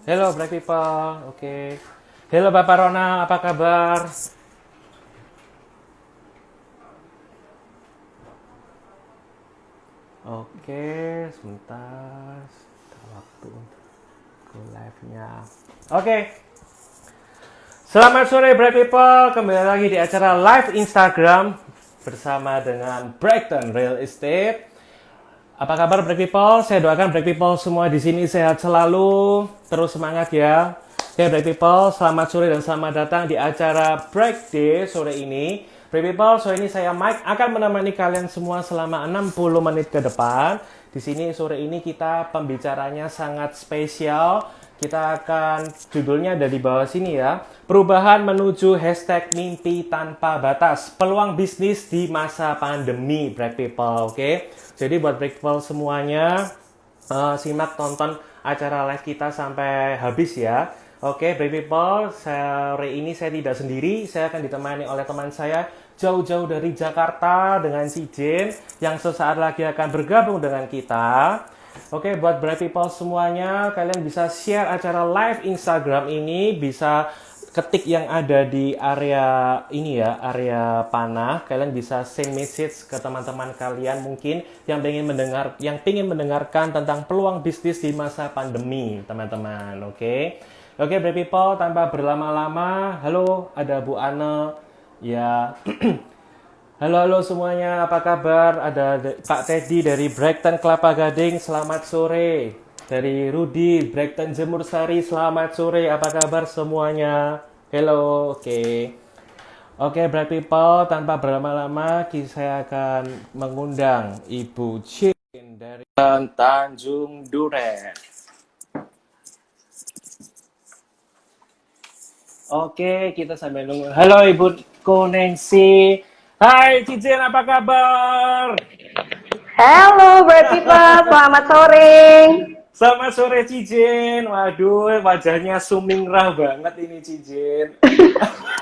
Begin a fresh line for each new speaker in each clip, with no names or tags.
Hello Black People, oke. Halo Bapak Rona, apa kabar? Oke, sebentar. Ada waktu untuk go live-nya. Oke. Selamat sore Black People, kembali lagi di acara live Instagram bersama dengan Brighton Real Estate. Apa kabar Black People? Saya doakan Black People semua di sini sehat selalu, terus semangat ya. Oke Black People, selamat sore dan selamat datang di acara Break Day sore ini. Black People, sore ini saya Mike akan menemani kalian semua selama 60 menit ke depan. Di sini sore ini kita pembicaranya sangat spesial. Kita akan, judulnya ada di bawah sini ya, perubahan menuju hashtag mimpi tanpa batas, peluang bisnis di masa pandemi, Black People, oke? Jadi buat Black People semuanya, simak tonton acara live kita sampai habis ya. Oke, Black People, sore ini saya tidak sendiri, saya akan ditemani oleh teman saya jauh-jauh dari Jakarta dengan si Jen yang sesaat lagi akan bergabung dengan kita. Oke, buat Bright People semuanya, kalian bisa share acara live Instagram ini, bisa ketik yang ada di area ini ya, area panah. Kalian bisa send message ke teman-teman kalian mungkin yang ingin mendengarkan tentang peluang bisnis di masa pandemi, teman-teman. Oke. Oke, Bright People, tanpa berlama-lama, halo, ada Bu Ana. Ya. Halo semuanya, apa kabar? Ada Pak Teddy dari Brighton Kelapa Gading, selamat sore. Dari Rudi, Brighton Jemur Sari, selamat sore. Apa kabar semuanya? Hello, oke. Oke, Bright People, tanpa berlama-lama, saya akan mengundang Ibu Chin dari Tanjung Duren. Oke, kita sambil nunggu. Halo Ibu Konensi. Hai Cijen, apa kabar?
Halo Bertipa, selamat sore.
Selamat sore Cijen. Waduh, wajahnya sumingrah banget ini Cijen.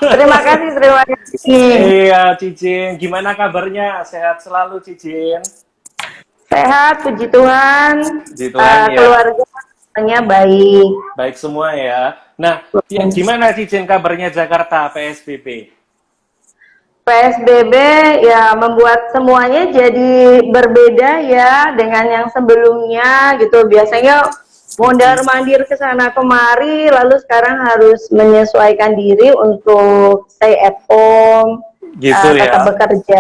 Terima kasih, terima kasih.
Iya Cijen, gimana kabarnya? Sehat selalu Cijen?
Sehat, puji Tuhan.
Puji Tuhan ya.
Keluarga semuanya baik.
Baik semua ya. Nah, gimana Cijen kabarnya Jakarta PSBB?
PSBB ya membuat semuanya jadi berbeda ya dengan yang sebelumnya gitu. Biasanya mondar-mandir ke sana kemari, lalu sekarang harus menyesuaikan diri untuk stay at home,
Gitu ya.
tetap bekerja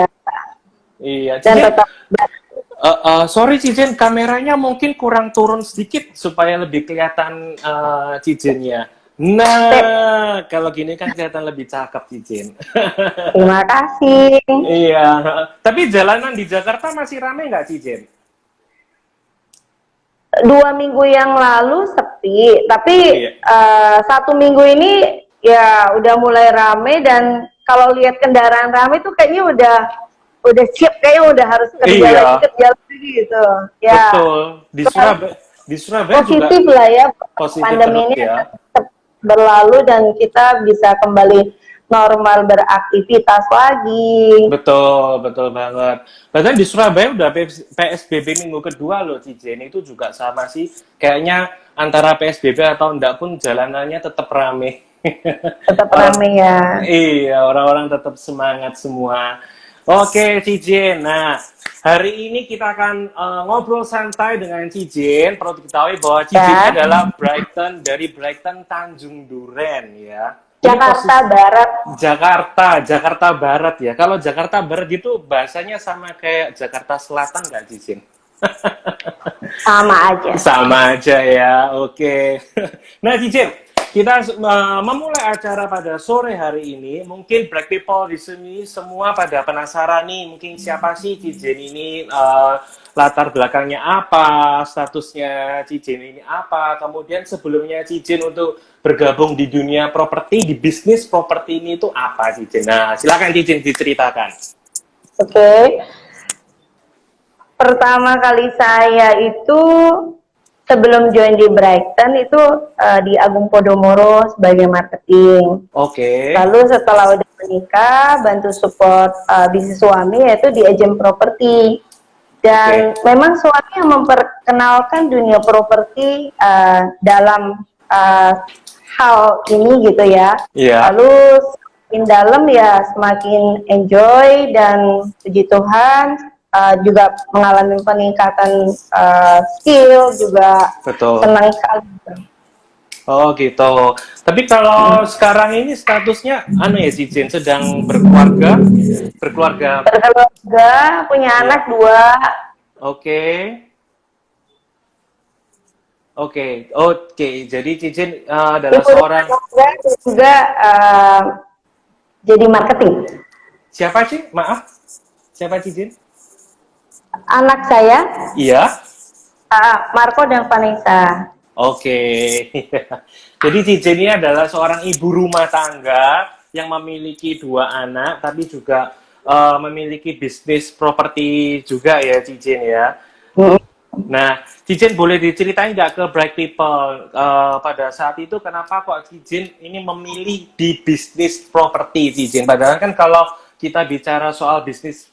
Iya,
dan
Cijen.
tetap
Sorry Cijen, kameranya mungkin kurang turun sedikit supaya lebih kelihatan Cijennya. Nah, kalau gini kan kelihatan lebih cakep Cijen.
Terima kasih.
Iya, tapi jalanan di Jakarta masih rame nggak Cijen?
2 minggu yang lalu sepi, tapi
Iya.
1 minggu ini ya udah mulai rame, dan kalau lihat kendaraan rame tuh kayaknya udah siap, kayaknya udah harus kerja lagi gitu. Ya,
Betul. Di Surabaya juga
positif lah ya,
positif
pandemi
terus
ini
ya.
berlalu dan kita bisa kembali normal beraktivitas lagi.
Betul banget. Bahkan di Surabaya udah PSBB minggu kedua loh, Cijen. Itu juga sama sih. Kayaknya antara PSBB atau enggak pun jalanannya tetap rame.
Tetap rame ya.
Iya, orang-orang tetap semangat semua. Oke, Cijen. Nah, hari ini kita akan ngobrol santai dengan Cijen. Perlu diketahui bahwa Cijen adalah dari Brighton Tanjung Duren ya.
Jakarta Barat.
Jakarta Barat ya. Kalau Jakarta Barat itu bahasanya sama kayak Jakarta Selatan nggak, Cijen?
Sama aja.
Sama aja ya, oke. Nah, Cijen, kita memulai acara pada sore hari ini. Mungkin Black People di sini semua pada penasaran nih, mungkin siapa sih Cijen ini, latar belakangnya apa, statusnya Cijen ini apa, kemudian sebelumnya Cijen untuk bergabung di dunia properti, di bisnis properti ini itu apa Cijen? Nah, silakan Cijen diceritakan.
Oke. Pertama kali saya itu sebelum join di Brighton itu di Agung Podomoro sebagai marketing.
Oke.
Lalu setelah udah menikah, bantu support bisnis suami yaitu di agent properti. Dan memang suami yang memperkenalkan dunia properti dalam hal ini gitu ya.
Iya.
Lalu semakin dalam ya semakin enjoy dan puji Tuhan juga mengalami peningkatan skill juga
Betul.
senang sekali.
Oh gitu. Tapi kalau sekarang ini statusnya ya Cijen sedang berkeluarga,
Berkeluarga, punya
Iya.
anak 2.
Oke. Oke. Jadi Cijen adalah
Ibu rumah
seorang
tangga dan juga jadi marketing.
siapa sih? Maaf. Siapa Cijen?
Anak saya,
Iya.
Marco dan Vanessa.
Oke. Jadi Cijen ini adalah seorang ibu rumah tangga yang memiliki 2 anak, tapi juga memiliki bisnis properti juga ya Cijen ya. Nah, Cijen boleh diceritain nggak ke Bright People pada saat itu kenapa kok Cijen ini memilih di bisnis properti Cijen? Padahal kan kalau kita bicara soal bisnis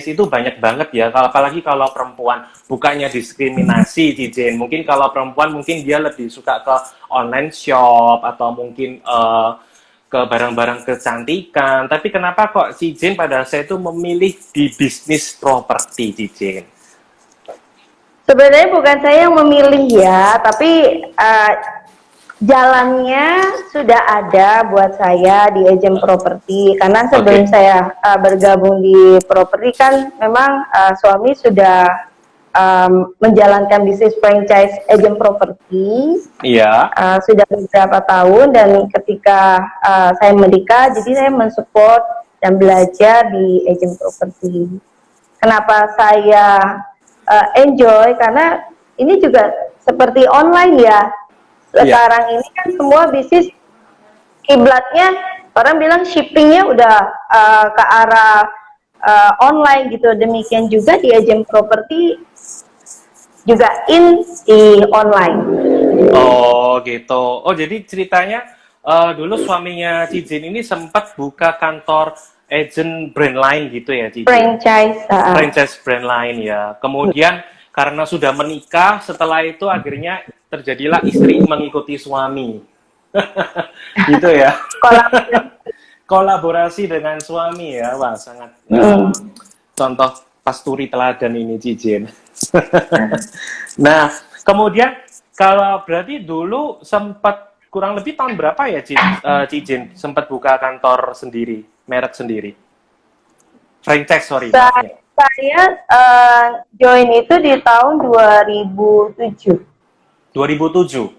itu banyak banget ya, apalagi kalau perempuan, bukannya diskriminasi Cijen. Mungkin kalau perempuan mungkin dia lebih suka ke online shop atau mungkin ke barang-barang kecantikan. Tapi kenapa kok Cijen pada saat itu memilih di bisnis properti Cijen?
Sebenarnya bukan saya yang memilih ya, tapi jalannya sudah ada buat saya di agent properti. Karena sebelum saya bergabung di properti kan memang suami sudah menjalankan bisnis franchise agent properti.
Iya.
Sudah beberapa tahun dan ketika saya menikah, jadi saya mensupport dan belajar di agent properti. Kenapa saya enjoy? Karena ini juga seperti online ya. Sekarang ini kan semua bisnis kiblatnya orang bilang shippingnya udah ke arah online gitu. Demikian juga di agent properti juga di online.
Oh gitu. Oh jadi ceritanya dulu suaminya Cijen ini sempat buka kantor agent brand lain gitu ya Cijen?
Franchise
Brand lain ya. Kemudian karena sudah menikah, setelah itu akhirnya terjadilah istri mengikuti suami. Gitu ya. Kolaborasi dengan suami ya. Wah, sangat contoh pasturi teladan ini Cijen. Nah, kemudian kalau berarti dulu sempat kurang lebih tahun berapa ya Cijen sempat buka kantor sendiri, merek sendiri? Franchise, sorry.
Saya join itu di tahun 2007.
2007?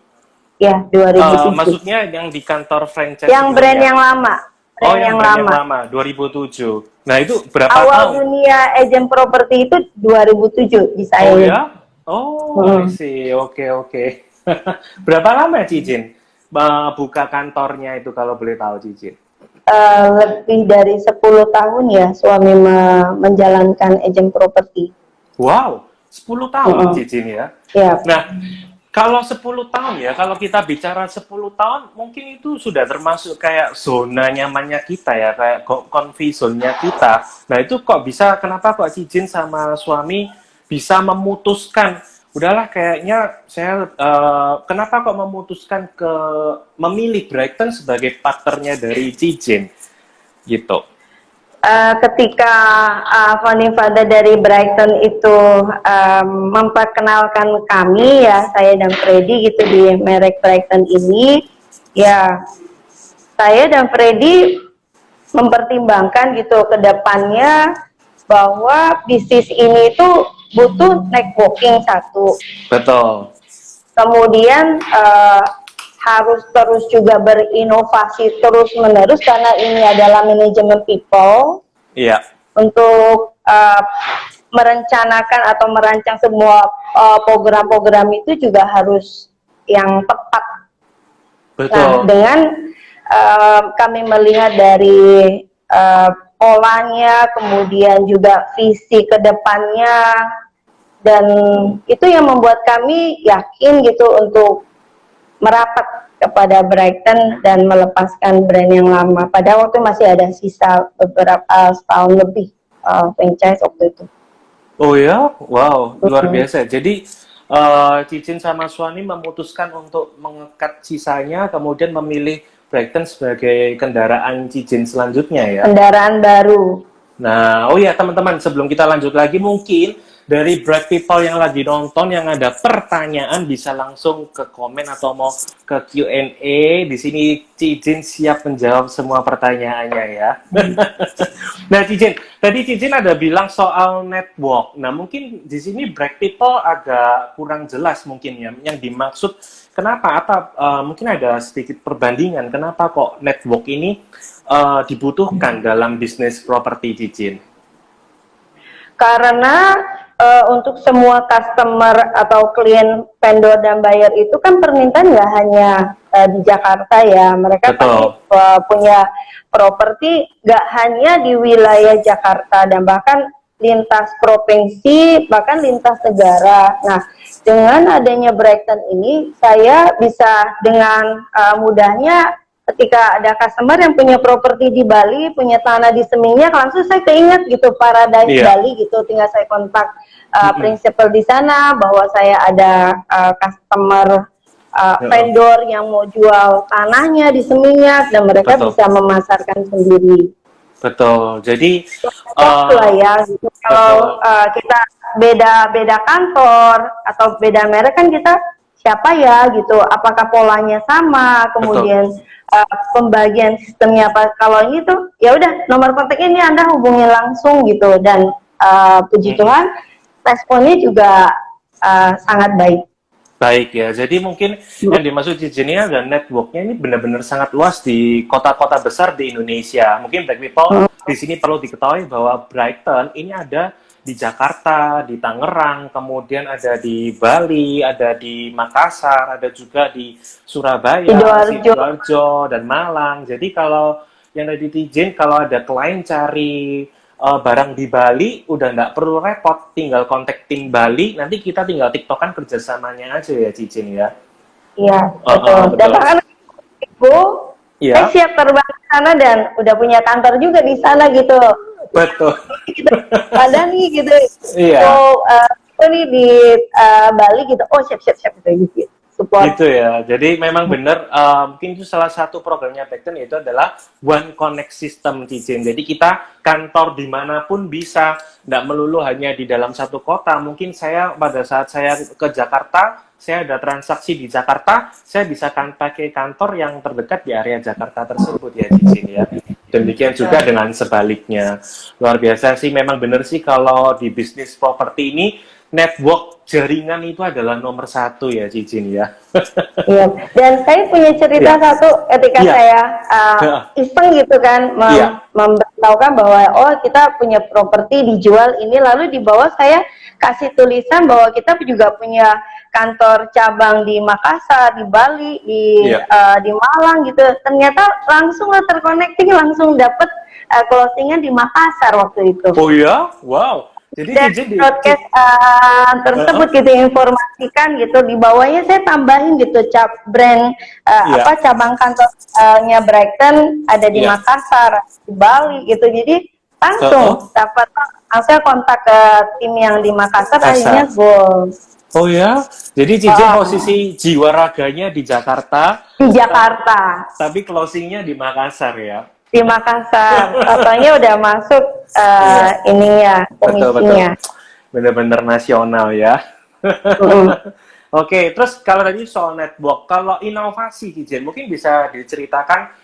Ya, 2007.
Maksudnya yang di kantor franchise
yang brand yang lama.
Yang lama, 2007. Nah, itu berapa
awal
tahun?
dunia agent properti itu 2007 di saya.
Oh ya? Oh, I see. Oke. Berapa lama Cijen buka kantornya itu kalau boleh tahu Cijen?
Lebih dari 10 tahun ya suami menjalankan agent properti.
Wow, 10 tahun Cijen ya?
Iya.
Nah, kalau 10 tahun ya, kalau kita bicara 10 tahun, mungkin itu sudah termasuk kayak zona nyamannya kita ya, kayak comfy zone-nya kita. Nah itu kok bisa, kenapa kok Cijen sama suami bisa memutuskan, udahlah kayaknya saya, kenapa kok memutuskan memilih Brighton sebagai partnernya dari Cijen, gitu.
Ketika founding father dari Brighton itu memperkenalkan kami ya, saya dan Freddy gitu di merek Brighton ini, ya saya dan Freddy mempertimbangkan gitu ke depannya bahwa bisnis ini itu butuh networking satu.
Betul.
Kemudian harus terus juga berinovasi terus menerus karena ini adalah manajemen people.
Iya.
Untuk merencanakan atau merancang semua program-program itu juga harus yang tepat.
Betul.
Nah, dengan kami melihat dari polanya, kemudian juga visi ke depannya, dan itu yang membuat kami yakin gitu untuk merapat kepada Brighton dan melepaskan brand yang lama. Pada waktu masih ada sisa beberapa setahun lebih franchise waktu itu.
Oh ya, wow, luar biasa. Jadi Cicin sama Suami memutuskan untuk mengekat sisanya, kemudian memilih Brighton sebagai kendaraan Cicin selanjutnya ya.
Kendaraan baru.
Nah, oh ya teman-teman, sebelum kita lanjut lagi, mungkin dari Bright People yang lagi nonton, yang ada pertanyaan bisa langsung ke komen atau mau ke Q&A. Di sini Cicin siap menjawab semua pertanyaannya ya. Nah, Cicin, tadi Cicin ada bilang soal network. Nah, mungkin di sini Bright People agak kurang jelas mungkin ya, yang dimaksud kenapa atau mungkin ada sedikit perbandingan kenapa kok network ini dibutuhkan dalam bisnis properti, Cicin?
Karena untuk semua customer atau klien vendor dan buyer itu kan permintaan nggak hanya di Jakarta ya, mereka pasti punya properti nggak hanya di wilayah Jakarta dan bahkan lintas provinsi, bahkan lintas negara. Nah, dengan adanya Brighton ini, saya bisa dengan mudahnya ketika ada customer yang punya properti di Bali, punya tanah di Seminyak, langsung saya keinget gitu Paradise Bali gitu, tinggal saya kontak prinsipal di sana bahwa saya ada customer vendor yang mau jual tanahnya di Seminyak dan mereka bisa memasarkan sendiri.
Betul. Jadi
ya, gitu. Kalau kita beda kantor atau beda merek kan kita siapa ya gitu, apakah polanya sama, kemudian pembagian sistemnya apa. Kalau ini tuh ya udah nomor kontaknya ini Anda hubungi langsung gitu, dan puji Tuhan responnya juga sangat baik.
Baik ya, jadi mungkin yang dimaksud Cicin ini ada networknya ini benar-benar sangat luas di kota-kota besar di Indonesia. Mungkin Black People di sini perlu diketahui bahwa Brighton ini ada di Jakarta, di Tangerang, kemudian ada di Bali, ada di Makassar, ada juga di Surabaya, Sidoarjo, dan Malang. Jadi kalau yang tadi Cicin, kalau ada klien cari barang di Bali, udah nggak perlu repot, tinggal kontak tim Bali, nanti kita tinggal tiktokan kerjasamanya aja ya, Cicin ya.
Iya, betul. Dan bahkan Ibu, saya siap terbang ke sana dan udah punya kantor juga di sana gitu.
Betul.
Ada nih gitu.
Iya.
So, nih di Bali gitu. Oh siap gitu. Support.
Gitu ya. Jadi memang benar mungkin itu salah satu programnya Brighton, yaitu adalah One Connect System, Cicin. Jadi kita kantor dimanapun bisa, nggak melulu hanya di dalam satu kota. Mungkin saya pada saat saya ke Jakarta, saya ada transaksi di Jakarta, saya bisa pakai kantor yang terdekat di area Jakarta tersebut ya, Cicin ya. Demikian juga dengan sebaliknya. Luar biasa sih, memang benar sih kalau di bisnis properti ini network jaringan itu adalah nomor satu ya, Cicin ya.
Iya. Dan saya punya cerita satu ketika saya iseng gitu kan memberitahukan bahwa oh kita punya properti dijual ini, lalu di bawah saya kasih tulisan bahwa kita juga punya kantor cabang di Makassar, di Bali, di Malang gitu. Ternyata langsung terconnecting, langsung dapet closingan di Makassar waktu itu.
Oh ya, wow. Jadi
dan broadcast tersebut gitu informasikan gitu, di bawahnya saya tambahin gitu brand cabang kantornya Brighton ada di Makassar, di Bali gitu. Jadi langsung dapat langsung kontak ke tim yang di Makassar, akhirnya gol.
Oh ya, jadi Cicin posisi jiwa raganya di Jakarta.
Di Jakarta.
Tapi closingnya di Makassar ya.
Di Makassar, katanya udah masuk ininya, komisinya.
Bener-bener nasional ya. Oke, terus kalau tadi soal network, kalau inovasi Cicin, mungkin bisa diceritakan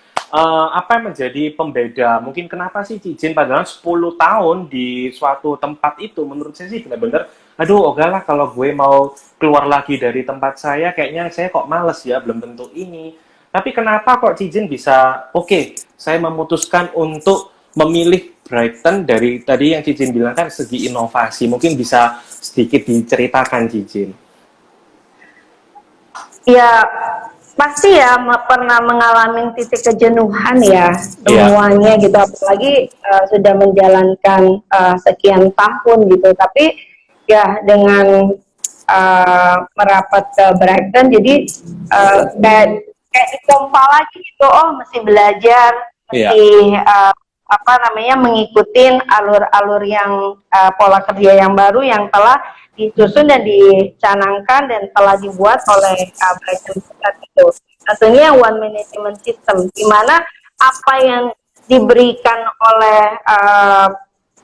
apa yang menjadi pembeda? Mungkin kenapa sih Cicin padahal 10 tahun di suatu tempat itu, menurut saya sih benar-benar, aduh ogahlah kalau gue mau keluar lagi dari tempat saya, kayaknya saya kok males ya, belum tentu ini. Tapi kenapa kok Cicin bisa, saya memutuskan untuk memilih Brighton dari tadi yang Cicin bilang kan segi inovasi. Mungkin bisa sedikit diceritakan, Cicin.
Ya, pasti ya pernah mengalami titik kejenuhan ya semuanya gitu. Apalagi sudah menjalankan sekian tahun gitu. Tapi ya dengan merapat ke Brighton, jadi kayak dipompa lagi gitu, mesti belajar, mesti apa namanya mengikuti alur-alur yang pola kerja yang baru yang telah disusun dan dicanangkan dan telah dibuat oleh Brighton Pusat itu. Tentunya one management system, di mana apa yang diberikan oleh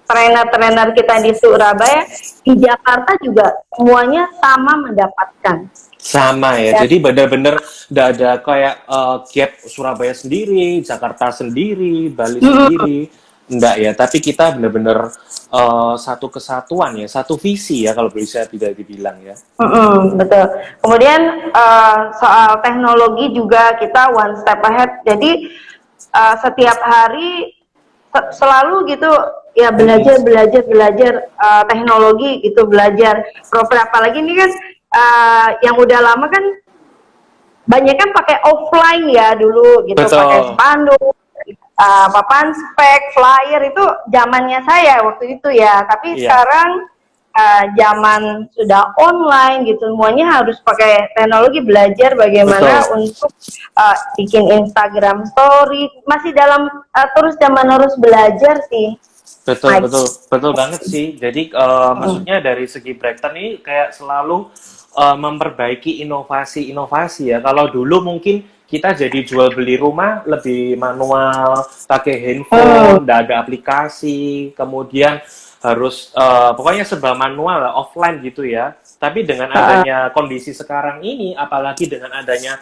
trainer-trainer kita di Surabaya, di Jakarta juga semuanya sama mendapatkan.
Sama ya, jadi benar-benar tidak ada kayak gap Surabaya sendiri, Jakarta sendiri, Bali sendiri, enggak ya. Tapi kita benar-benar satu kesatuan ya, satu visi ya kalau bisa tidak dibilang ya.
Betul. Kemudian soal teknologi juga kita one step ahead. Jadi setiap hari selalu gitu ya belajar teknologi gitu, belajar proper. Apalagi ini kan yang udah lama kan banyak kan pakai offline ya dulu gitu.
Betul.
Pakai spanduk, papan spek, flyer, itu zamannya saya waktu itu ya. Tapi sekarang zaman sudah online gitu, semuanya harus pakai teknologi, belajar bagaimana untuk bikin Instagram story, masih dalam terus zaman harus belajar sih.
Betul banget sih. Jadi maksudnya dari segi Brighton ini kayak selalu memperbaiki inovasi ya. Kalau dulu mungkin kita jadi jual beli rumah lebih manual, pakai handphone, nggak ada aplikasi, kemudian harus pokoknya serba manual lah, offline gitu ya. Tapi dengan adanya kondisi sekarang ini, apalagi dengan adanya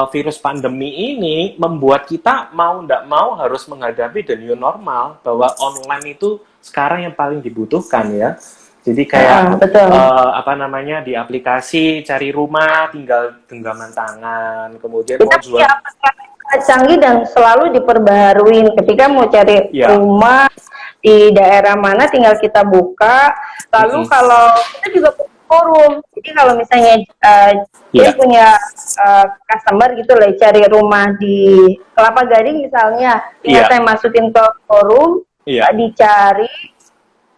virus pandemi ini, membuat kita mau nggak mau harus menghadapi the new normal, bahwa online itu sekarang yang paling dibutuhkan ya. Jadi kayak apa namanya, di aplikasi cari rumah tinggal genggaman tangan, kemudian mau jual
canggih dan selalu diperbaharui. Ketika mau cari rumah di daerah mana tinggal kita buka. Lalu kalau kita juga forum, jadi kalau misalnya dia punya customer gitu lah, cari rumah di Kelapa Gading misalnya, tinggal saya masukin ke forum, dicari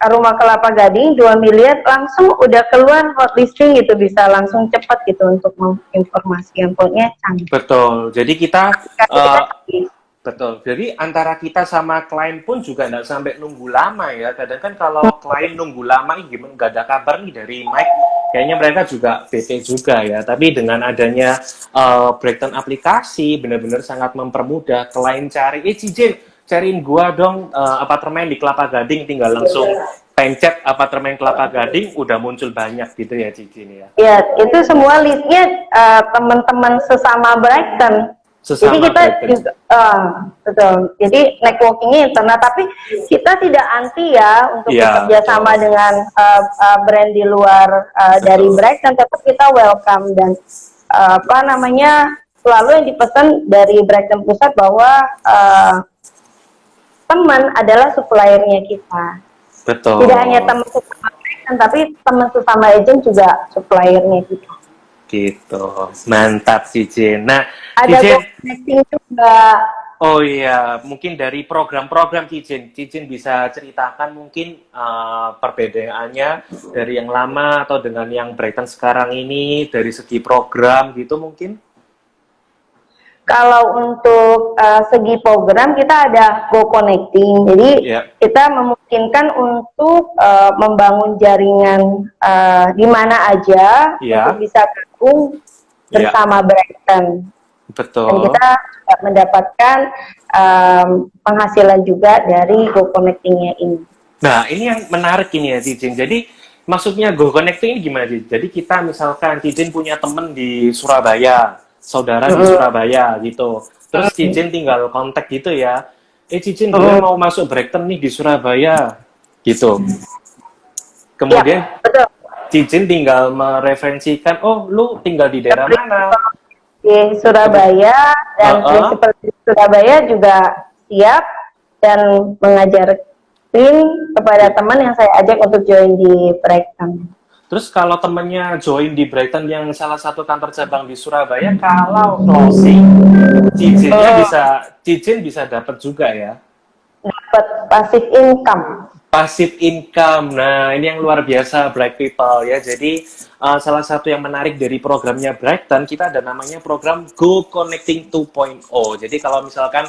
rumah Kelapa Gading 2 miliar, langsung udah keluar hot listing gitu, bisa langsung cepat gitu untuk menginformasikan, pokoknya canggih.
Betul, jadi kita betul, jadi antara kita sama klien pun juga nggak sampai nunggu lama ya. Kadang kan kalau klien nunggu lama, gimana nggak ada kabar nih dari Mike, kayaknya mereka juga bete juga ya. Tapi dengan adanya Brighton aplikasi, benar-benar sangat mempermudah klien cari, Cijen, cariin gua dong apartemen di Kelapa Gading, tinggal langsung pencet apartemen Kelapa Gading, udah muncul banyak gitu ya Cici ini ya.
Ya, itu semua listnya teman-teman sesama Brighton. Jadi kita juga, betul. Jadi networkingnya internal, tapi kita tidak anti ya untuk bekerja sama dengan brand di luar dari Brighton, tetap kita welcome dan apa namanya, selalu yang dipesan dari Brighton Pusat bahwa teman adalah suppliernya kita.
Betul.
Tidak hanya teman sesama agent, tapi teman sesama agent juga suppliernya kita.
Gitu, mantap Cijen. Nah,
ada connecting juga.
Oh iya, mungkin dari program-program Cijen bisa ceritakan mungkin perbedaannya dari yang lama atau dengan yang Brighton sekarang ini dari segi program gitu mungkin?
Kalau untuk segi program kita ada Go Connecting, jadi kita memungkinkan untuk membangun jaringan di mana aja untuk bisa gabung bersama Brighton.
Betul.
Dan kita mendapatkan penghasilan juga dari Go Connecting-nya ini.
Nah, ini yang menarik ini ya Cijen. Jadi maksudnya Go Connecting ini gimana sih? Jadi kita misalkan Cijen punya temen di Surabaya, saudara di Surabaya gitu. Terus Cijen tinggal kontak gitu ya. Cijen gue mau masuk Brighton nih di Surabaya gitu. Kemudian Cijen tinggal mereferensikan, oh lu tinggal di daerah mana?
Di Surabaya, dan prinsipal di Surabaya juga siap dan mengajarkan kepada teman yang saya ajak untuk join di Brighton.
Terus kalau temennya join di Brighton yang salah satu kantor cabang di Surabaya, kalau closing, Cijen bisa dapat juga ya?
Dapat passive income.
passive income. Nah, ini yang luar biasa Bright People ya. Jadi salah satu yang menarik dari programnya Brighton, kita ada namanya program Go Connecting 2.0. Jadi kalau misalkan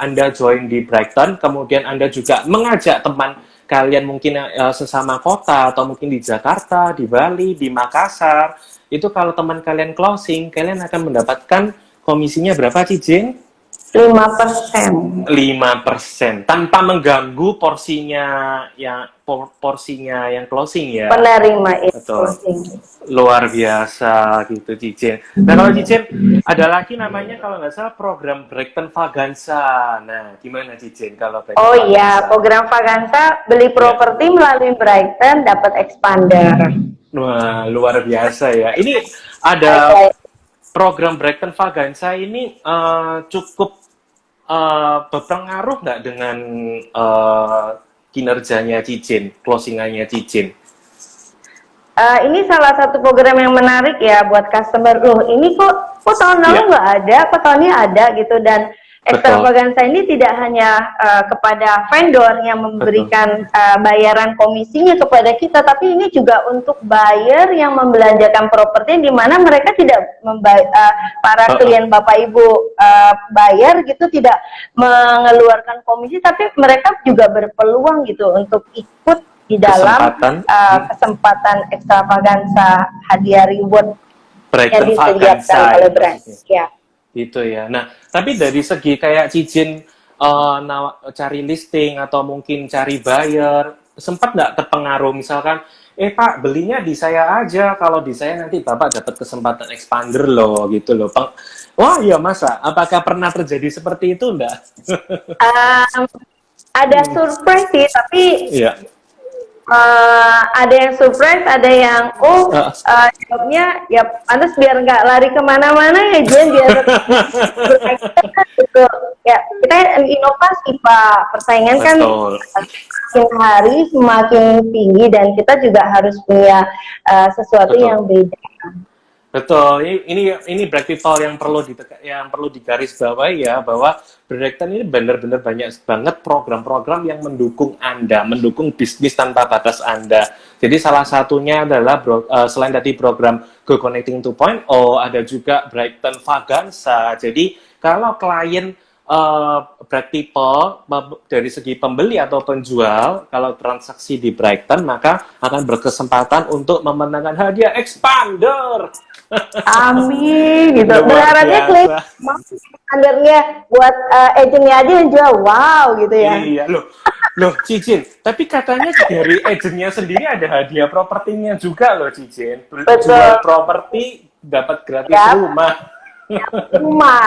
Anda join di Brighton, kemudian Anda juga mengajak teman kalian mungkin sesama kota atau mungkin di Jakarta, di Bali, di Makassar, itu kalau teman kalian closing, kalian akan mendapatkan komisinya berapa, Cijen?
5%.
5% tanpa mengganggu porsinya yang closing ya.
Penerima itu
Betul.
closing.
Luar biasa gitu, Cijen. Nah, kalau Cijen ada lagi namanya kalau nggak salah program Brighton Vaganza. Nah, gimana Cijen kalau Brighton
Oh
Vaganza?
iya, program Vaganza beli properti melalui Brighton dapat expander.
Wah, luar biasa ya. Ini ada program Brighton Vaganza ini cukup berpengaruh nggak dengan kinerjanya Cijen, closingannya Cijen?
Ini salah satu program yang menarik ya buat customer. Loh, ini kok tahun lalu nggak ada, kok tahun ini ada gitu. Dan extravaganza ini tidak hanya kepada vendor yang memberikan bayaran komisinya kepada kita, tapi ini juga untuk buyer yang membelanjakan properti di mana mereka tidak para klien Bapak Ibu buyer gitu tidak mengeluarkan komisi, tapi mereka juga berpeluang gitu untuk ikut di dalam kesempatan extravaganza hadiah reward yang disediakan oleh brand. Ya.
Gitu ya. Nah, tapi dari segi kayak Cijen cari listing atau mungkin cari buyer, sempat nggak terpengaruh misalkan, Pak belinya di saya aja, kalau di saya nanti Bapak dapat kesempatan expander loh, gitu loh. Wah ya masa, apakah pernah terjadi seperti itu enggak?
Ada surprise sih, tapi ada yang surprise, ada yang jawabnya ya pantas biar nggak lari kemana-mana ya Jen, biar gitu. Ya kita inovasi Pak, persaingan kan semakin hari semakin tinggi dan kita juga harus punya sesuatu yang beda.
Betul, ini Bright People yang perlu digarisbawahi ya, bahwa Brighton ini benar-benar banyak banget program-program yang mendukung Anda, mendukung bisnis tanpa batas Anda. Jadi salah satunya adalah selain tadi program Go Connecting 2.0, ada juga Brighton Vaganza. Jadi kalau klien Bright People dari segi pembeli atau penjual, kalau transaksi di Brighton maka akan berkesempatan untuk memenangkan hadiah expander.
Amin gitu. Berharapnya klien expandernya buat agentnya aja yang jual, wow gitu ya.
Iya loh Cijen, tapi katanya dari agentnya sendiri ada hadiah propertinya juga loh Cijen. Jual properti dapat gratis rumah.
Rumah.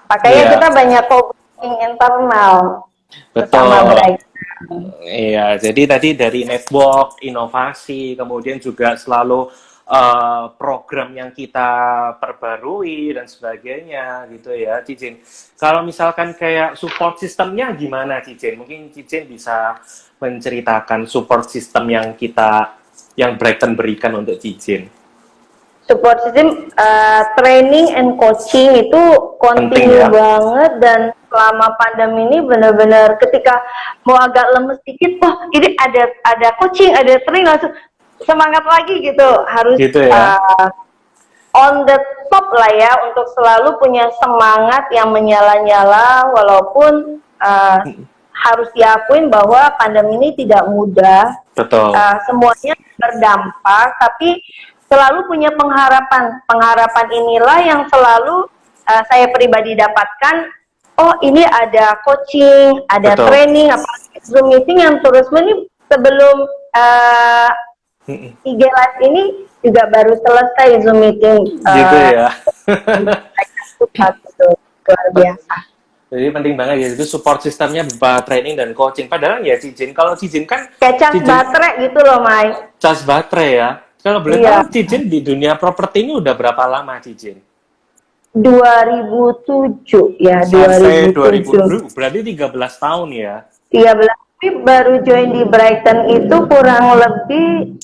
Makanya kita banyak co-working internal.
Betul. Iya, jadi tadi dari network, inovasi, kemudian juga selalu program yang kita perbarui dan sebagainya gitu ya, Cijen. Kalau misalkan kayak support sistemnya gimana, Cijen? Mungkin Cijen bisa menceritakan support system yang Brighton berikan untuk Cijen.
Support system, training and coaching itu continue banget, dan selama pandemi ini benar-benar ketika mau agak lemes dikit, ini ada coaching, ada training, langsung semangat lagi gitu, harus gitu ya? On the top lah ya, untuk selalu punya semangat yang menyala-nyala, walaupun harus diakuin bahwa pandemi ini tidak mudah.
Betul.
Semuanya berdampak, tapi selalu punya pengharapan inilah yang selalu saya pribadi dapatkan. Oh ini ada coaching, ada training, apalagi Zoom meeting yang terus sebelum IG Live ini juga baru selesai Zoom meeting.
Gitu ya.
Luar biasa.
Jadi penting banget ya, itu support sistemnya berupa training dan coaching. Padahal ya Cijen, kalau Cijen kan
kayak cas baterai gitu loh, Mai.
Cas baterai ya. Kalau boleh tahu Cijen di dunia properti ini udah berapa lama Cijen?
2007 ya.
Sampai 2000, berarti 13 tahun ya.
13, tapi baru join di Brighton itu kurang lebih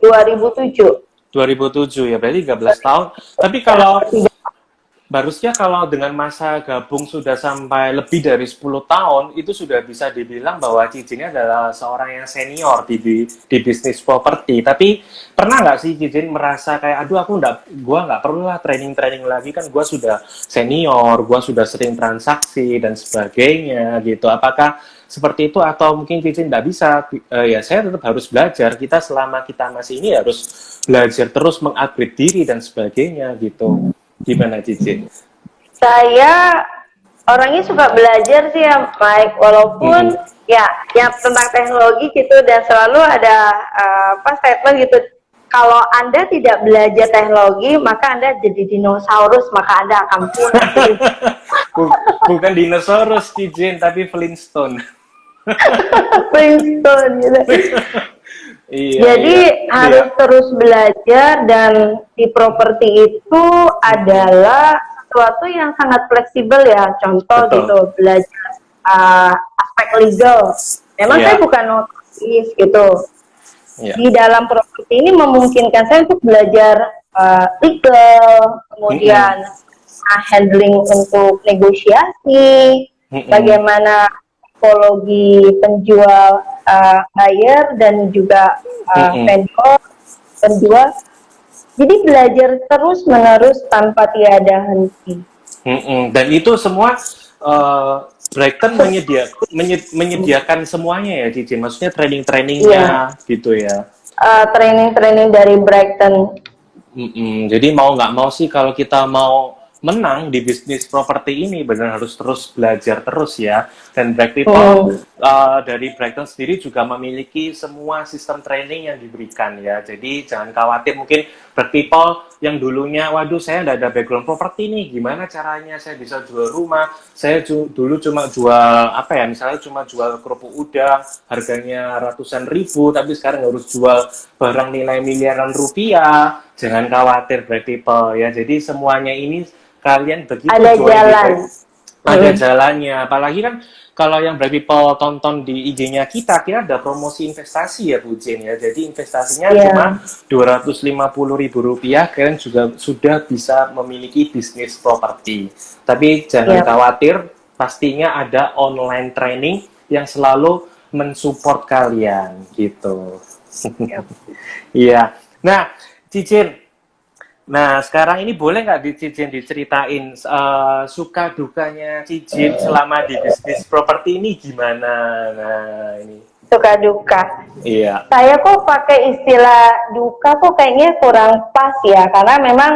2007.
2007 ya, berarti 13 tahun. Tapi kalau harusnya kalau dengan masa gabung sudah sampai lebih dari 10 tahun, itu sudah bisa dibilang bahwa Cici ini adalah seorang yang senior di bisnis properti. Tapi pernah nggak sih Cici merasa kayak, aduh gua nggak perlu lah training lagi, kan gua sudah senior, gua sudah sering transaksi dan sebagainya gitu. Apakah seperti itu atau mungkin Cici nggak bisa? Ya saya tetap harus belajar. Kita selama kita masih ini harus belajar terus mengupgrade diri dan sebagainya gitu. Gimana Cici?
Saya orangnya suka belajar sih ya Mike, walaupun ya tentang teknologi gitu, dan selalu ada statement gitu, kalau Anda tidak belajar teknologi maka Anda jadi dinosaurus, maka Anda akan punah.
Bukan dinosaurus Cici, tapi Flintstone.
Flintstone gitu.
Iya,
Jadi
iya.
harus
Iya.
terus belajar, dan di properti itu adalah sesuatu yang sangat fleksibel ya. Contoh
Betul.
gitu, belajar aspek legal. Memang
Iya.
saya bukan notaris gitu.
Iya.
Di dalam properti ini memungkinkan saya untuk belajar legal, kemudian handling untuk negosiasi, bagaimana psikologi penjual, buyer, dan juga vendor, penjual. Jadi belajar terus menerus tanpa tiada henti.
Dan itu semua Brighton menyediakan semuanya ya Cici. Maksudnya training-trainingnya gitu ya.
Training-training dari Brighton.
Jadi mau nggak mau sih kalau kita mau menang di bisnis properti ini benar harus terus belajar terus ya. Dan Bright People dari Brighton sendiri juga memiliki semua sistem training yang diberikan ya. Jadi jangan khawatir, mungkin Bright People yang dulunya, waduh saya nggak ada background properti nih, gimana caranya saya bisa jual rumah? Saya dulu cuma jual apa ya, misalnya cuma jual kerupuk udang harganya ratusan ribu, tapi sekarang harus jual barang nilai miliaran rupiah. Jangan khawatir Bright People ya. Jadi semuanya ini kalian begitu
ada jalan.
Ada jalannya. Apalagi kan kalau yang Bright People tonton di IG-nya kita ada promosi investasi ya Bu Jen ya. Jadi investasinya cuma Rp250.000, kalian juga sudah bisa memiliki bisnis properti. Tapi jangan khawatir, pastinya ada online training yang selalu mensupport kalian gitu. Iya. Nah, Cicin, nah, sekarang ini boleh nggak Cici diceritain suka dukanya Cici selama di bisnis properti ini gimana? Nah, ini.
Suka duka.
Iya.
Saya kok pakai istilah duka kok kayaknya kurang pas ya, karena memang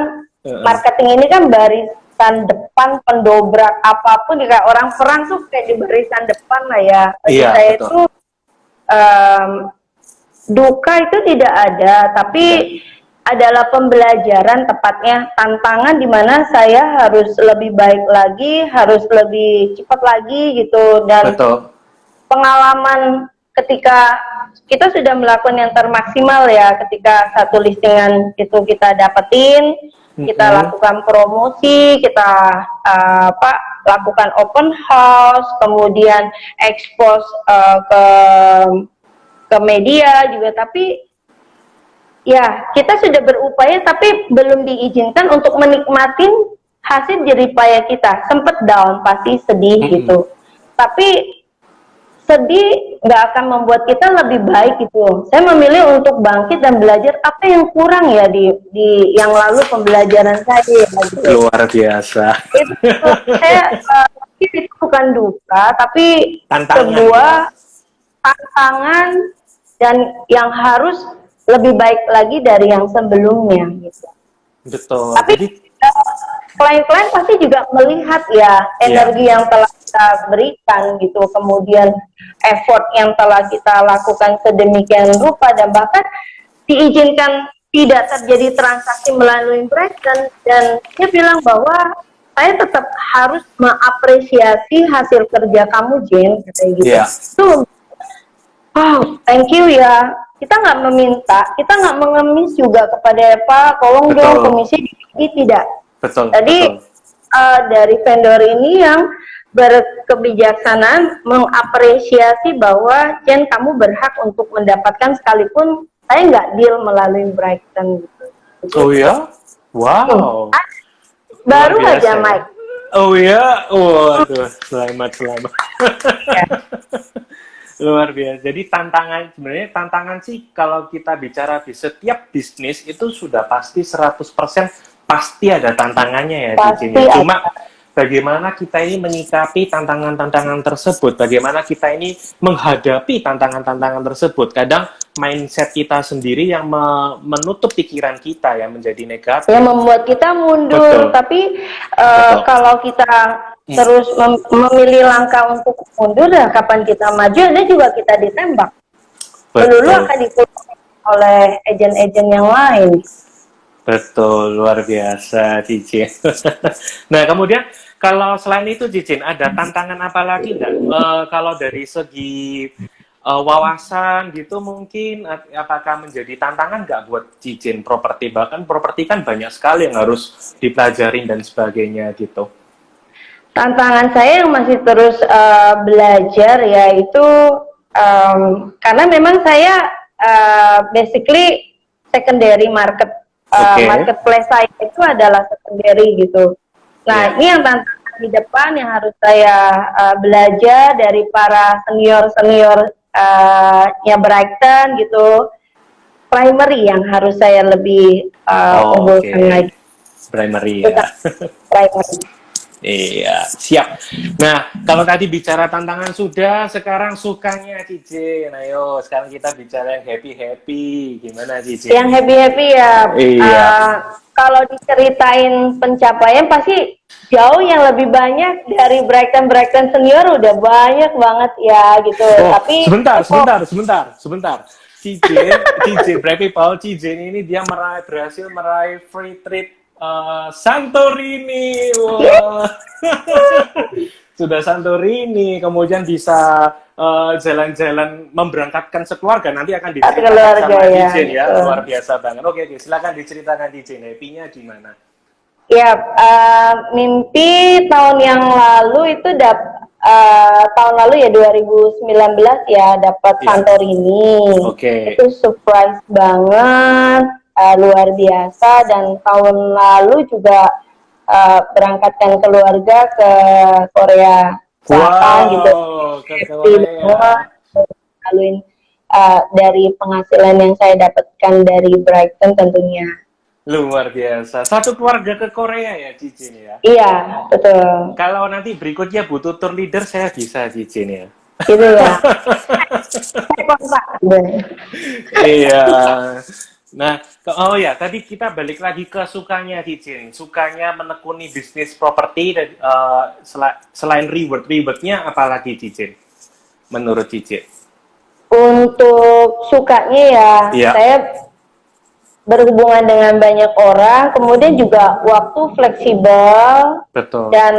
marketing ini kan barisan depan, pendobrak apapun, kayak orang perang tuh kayak di barisan depan lah ya. Bagi saya betul. Itu duka itu tidak ada, tapi adalah pembelajaran, tepatnya tantangan di mana saya harus lebih baik lagi, harus lebih cepat lagi gitu, dan pengalaman ketika kita sudah melakukan yang termaksimal ya, ketika satu listingan itu kita dapetin, kita lakukan promosi, kita lakukan open house, kemudian expose ke media juga, tapi ya, kita sudah berupaya tapi belum diizinkan untuk menikmati hasil jeripaya kita. Sempat down, pasti sedih gitu. Tapi sedih nggak akan membuat kita lebih baik gitu. Saya memilih untuk bangkit dan belajar apa yang kurang ya di yang lalu pembelajaran saya. Gitu.
Luar biasa.
Itu bukan duka, tapi sebuah tantangan dan yang harus lebih baik lagi dari yang sebelumnya gitu.
Betul.
Tapi klien-klien pasti juga melihat ya energi yang telah kita berikan gitu, kemudian effort yang telah kita lakukan sedemikian rupa, dan bahkan diizinkan tidak terjadi transaksi melalui Brighton, dan dia bilang bahwa saya tetap harus mengapresiasi hasil kerja kamu Jen, katanya gitu. Tuh, wow, thank you ya. Kita nggak meminta, kita nggak mengemis juga kepada Pak, tolong dong komisi tidak.
Betul.
Jadi dari vendor ini yang berkebijaksanaan mengapresiasi bahwa Jen kamu berhak untuk mendapatkan, sekalipun saya nggak deal melalui Brighton gitu.
Oh ya? Wow. Luar
baru
biasa
aja
ya.
Mike.
Oh ya, waduh, selamat.
Ya.
Luar biasa. Jadi sebenarnya tantangan sih kalau kita bicara di setiap bisnis itu sudah pasti 100% pasti ada tantangannya ya,
Pasti
Cicin ya.
ada.
Cuma bagaimana kita ini menyikapi tantangan-tantangan tersebut, bagaimana kita ini menghadapi tantangan-tantangan tersebut. Kadang mindset kita sendiri yang menutup pikiran kita yang menjadi negatif.
Yang membuat kita mundur.
Betul.
Tapi
Betul.
kalau kita terus memilih langkah untuk mundur, ya kapan kita maju, dia juga kita ditembak. Dulu
Betul.
akan dikurung oleh agen-agen yang lain.
Betul, luar biasa, Cicin. Nah, kemudian kalau selain itu, Cicin, ada tantangan apa lagi nggak? Kalau dari segi wawasan gitu mungkin, apakah menjadi tantangan nggak buat Cicin properti? Bahkan properti kan banyak sekali yang harus dipelajarin dan sebagainya gitu.
Tantangan saya yang masih terus belajar yaitu karena memang saya basically secondary market.
Oke.
Marketplace saya itu adalah secondary gitu. Nah,
Iya.
ini yang tantangan di depan yang harus saya belajar dari para senior-senior nya Brighton gitu. Primary yang harus saya lebih unggulkan
Oke.
lagi.
Primary ya.
Primary.
Iya, siap. Nah, kalau tadi bicara tantangan sudah, sekarang sukanya Cicin. Ayo, sekarang kita bicara yang happy-happy. Gimana Cicin?
Yang happy-happy ya.
Iya.
Kalau diceritain pencapaian pasti jauh yang lebih banyak dari Brighton senior udah banyak banget ya gitu.
Oh,
Tapi
sebentar. Cicin, Brave People, Cicin ini dia berhasil meraih free trip Santorini. Wah. Sudah Santorini, kemudian bisa jalan-jalan memberangkatkan sekeluarga, nanti akan diceritakan sama
ya,
Cicin ya.
gitu.
Luar biasa banget. Oke, silakan diceritakan Cicin, happy-nya gimana?
Ya, mimpi tahun yang lalu itu tahun lalu ya 2019 ya dapat
Ya.
Santorini.
Oke.
Itu surprise banget, luar biasa. Dan tahun lalu juga berangkatkan keluarga ke Korea Selatan gitu.
Ke Korea.
Laluin dari penghasilan yang saya dapatkan dari Brighton tentunya.
Luar biasa. Satu keluarga ke Korea ya, Cicin ya?
Iya, betul.
Kalau nanti berikutnya butuh tour leader, saya bisa, Cicin ya?
Gitu ya. Saya kontak.
Iya. Nah, oh ya, tadi kita balik lagi ke sukanya Cicin. Sukanya menekuni bisnis properti, dan selain rewardnya apalagi Cicin? Menurut Cicin?
Untuk sukanya ya,
Iya.
saya berhubungan dengan banyak orang, kemudian juga waktu fleksibel,
Betul.
dan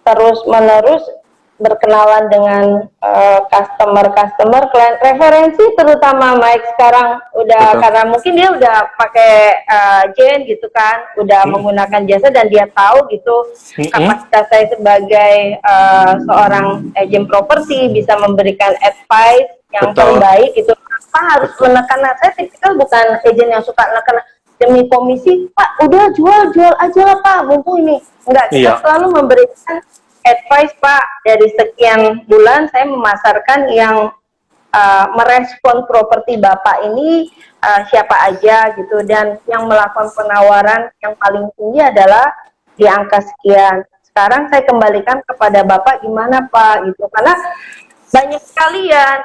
terus-menerus berkenalan dengan customer, klien referensi, terutama Mike sekarang udah.
Betul.
Karena mungkin dia udah pakai Jen gitu kan, udah menggunakan jasa dan dia tahu gitu kapasitas saya sebagai seorang agent properti bisa memberikan advice yang
Betul.
terbaik itu. Pak harus menekan, saya tipikal bukan agent yang suka menekan demi komisi. Pak udah jual aja lah Pak, mumpung ini. Enggak, kita
Iya.
selalu memberikan advice Pak. Dari sekian bulan saya memasarkan yang merespon properti Bapak ini siapa aja gitu, dan yang melakukan penawaran yang paling tinggi adalah di angka sekian. Sekarang saya kembalikan kepada Bapak gimana Pak gitu, karena banyak sekali ya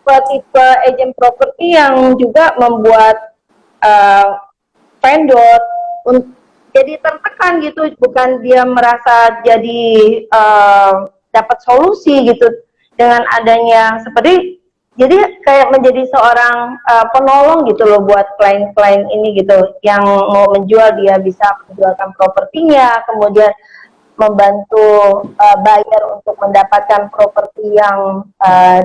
tipe agent properti yang juga membuat vendor jadi tertekan gitu, bukan dia merasa jadi dapat solusi gitu dengan adanya seperti, jadi kayak menjadi seorang penolong gitu loh buat klien-klien ini gitu, yang mau menjual dia bisa menjualkan propertinya, kemudian membantu buyer untuk mendapatkan properti yang